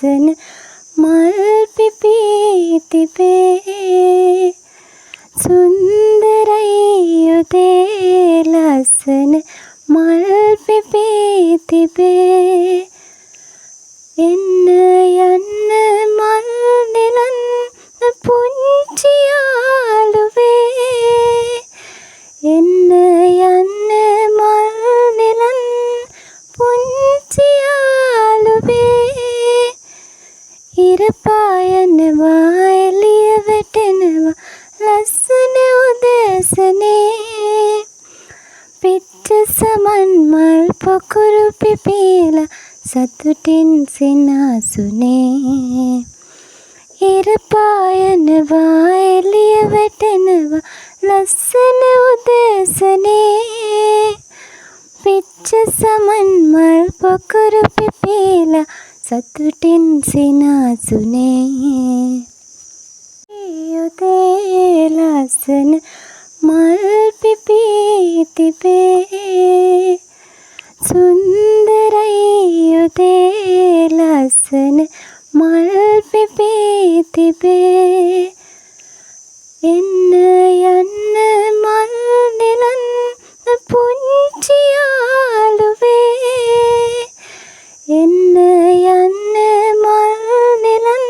ලස්සන මල් පිපී තිබේ සුන්දරයි උදේ ලස්සන මල් පිපී තිබේ එන්න යන්න මල් නෙලන්න පුංචි යාළුවේ එන්න යන්න මල් නෙලන්න පුංචි යාළුවේ ඉර පායනවා එළිය වැටෙනවා ලස්සන උදෑසනේ පිච්ච සමන් මල් පොකුරු පිපිලා සතුටින් සිනාසුනේ ඉර පායනවා එළිය වැටෙනවා ලස්සන උදෑසනේ පිච්ච සමන් මල් පොකුරු පිපිලා සතුටින් සිනාසුනේ උදේ ලස්සන මල් පිපී තිබේ සුන්දරයි උදේ ලස්සන මල් පිපී තිබේ එන්න යන්න මල් නෙලන්න පුංචි යාළුවේ එන්න යන්න මල් නෙලන්න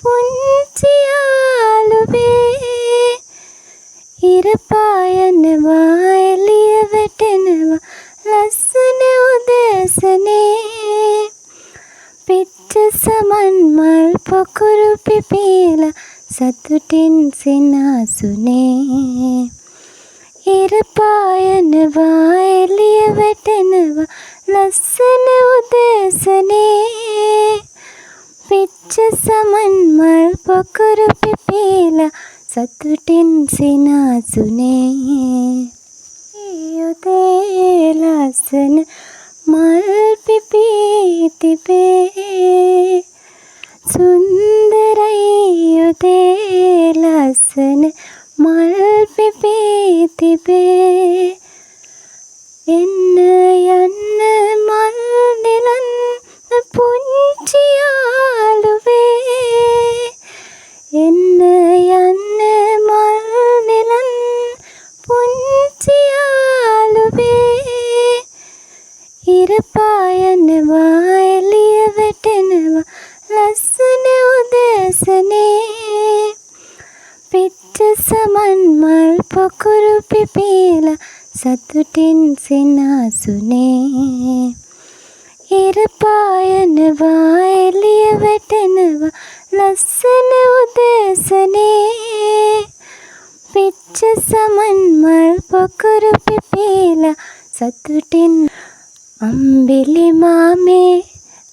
පුංචි යාළුවේ ඉර පායනවා එළිය වැටෙනවා ලස්සන උදෑසනේ පිච්ච සමන් මල් පොකුරු පිපිලා සතුටින් සිනාසුනේ ඉර පායනවා එළිය වැටෙනවා ලස්සන උදෑසනේ පිච්ච සමන් මල් පොකුරු පිපිලා සතුටින් සිනාසුනේ උදේ ලස්සන මල් පිපී තිබේ සුන්දරයි උදේ ලස්සන මල් පිපී තිබේ එන්න යන්න මල් නෙලන්න පුංචි යාළුවේ එන්න යන්න මල් නෙලන්න පුංචි යාළුවේ ඉර පායනවා එළිය වැටෙනවා ලස්සන උදෑසනේ පිච්ච සමන් මල් පොකුරු පිපිලා සතුටින් සිනාසුනේ ඉර පායනවා එළිය වැටෙනවා ලස්සන උදෑසනේ පිච්ච සමන් මල් පොකුරු පිපිලා සතුටින් අම්බිලි මාමේ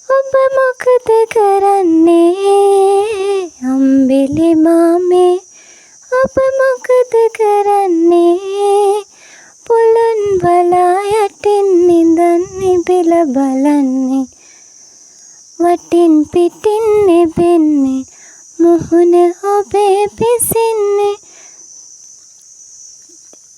ඔබ මොකද කරන්නේ අම්බිලි මාමේ ඔබ මොකද කරන්නේ පොළොන් බලා යටින් නිදන්නේ බෙල බලන්නේ වටින් පිටින් නෙබෙන්නේ මුහුණ ඔබේ පිසින්නේ